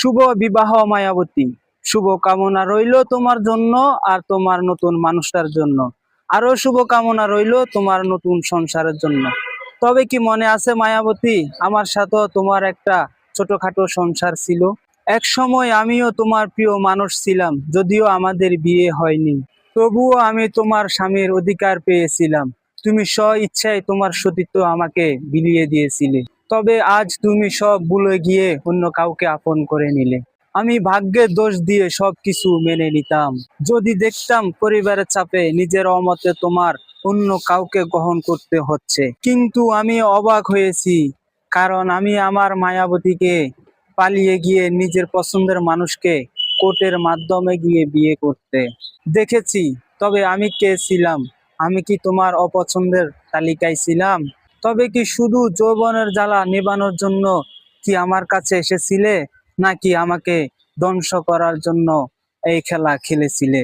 শুভ বিবাহ মায়াবতী। শুভ কামনা রইল তোমার জন্য আর তোমার নতুন মানুষটার জন্য। আরো শুভ কামনা রইল তোমার নতুন সংসারের জন্য। তবে কি মনে আছে মায়াবতী, আমার সাথে তোমার একটা ছোটখাটো সংসার ছিল। এক সময় আমিও তোমার প্রিয় মানুষ ছিলাম, যদিও আমাদের বিয়ে হয়নি। তবুও আমি তোমার স্বামীর অধিকার পেয়েছিলাম। তুমি স্ব ইচ্ছায় তোমার সতীত্ব আমাকে বিলিয়ে দিয়েছিলে। তবে আজ তুমি সব ভুলে গিয়ে অন্য কাউকে আপন করে নিলে। আমি ভাগ্যের দোষ দিয়ে সবকিছু মেনে নিতাম, যদি দেখতাম পরিবারের চাপে নিজের অমতে তোমার অন্য কাউকে গ্রহণ করতে হচ্ছে। কিন্তু আমি অবাক হয়েছি, কারণ আমি আমার মায়াবতীকে পালিয়ে গিয়ে নিজের পছন্দের মানুষকে কোর্টের মাধ্যমে গিয়ে বিয়ে করতে দেখেছি। তবে আমি কে ছিলাম? আমি কি তোমার অপছন্দের তালিকায় ছিলাম? তবে কি শুধু যৌবনের জ্বালা নিবানোর জন্য কি আমার কাছে এসেছিলে, নাকি আমাকে ধ্বংস করার জন্য এই খেলা খেলেছিলে?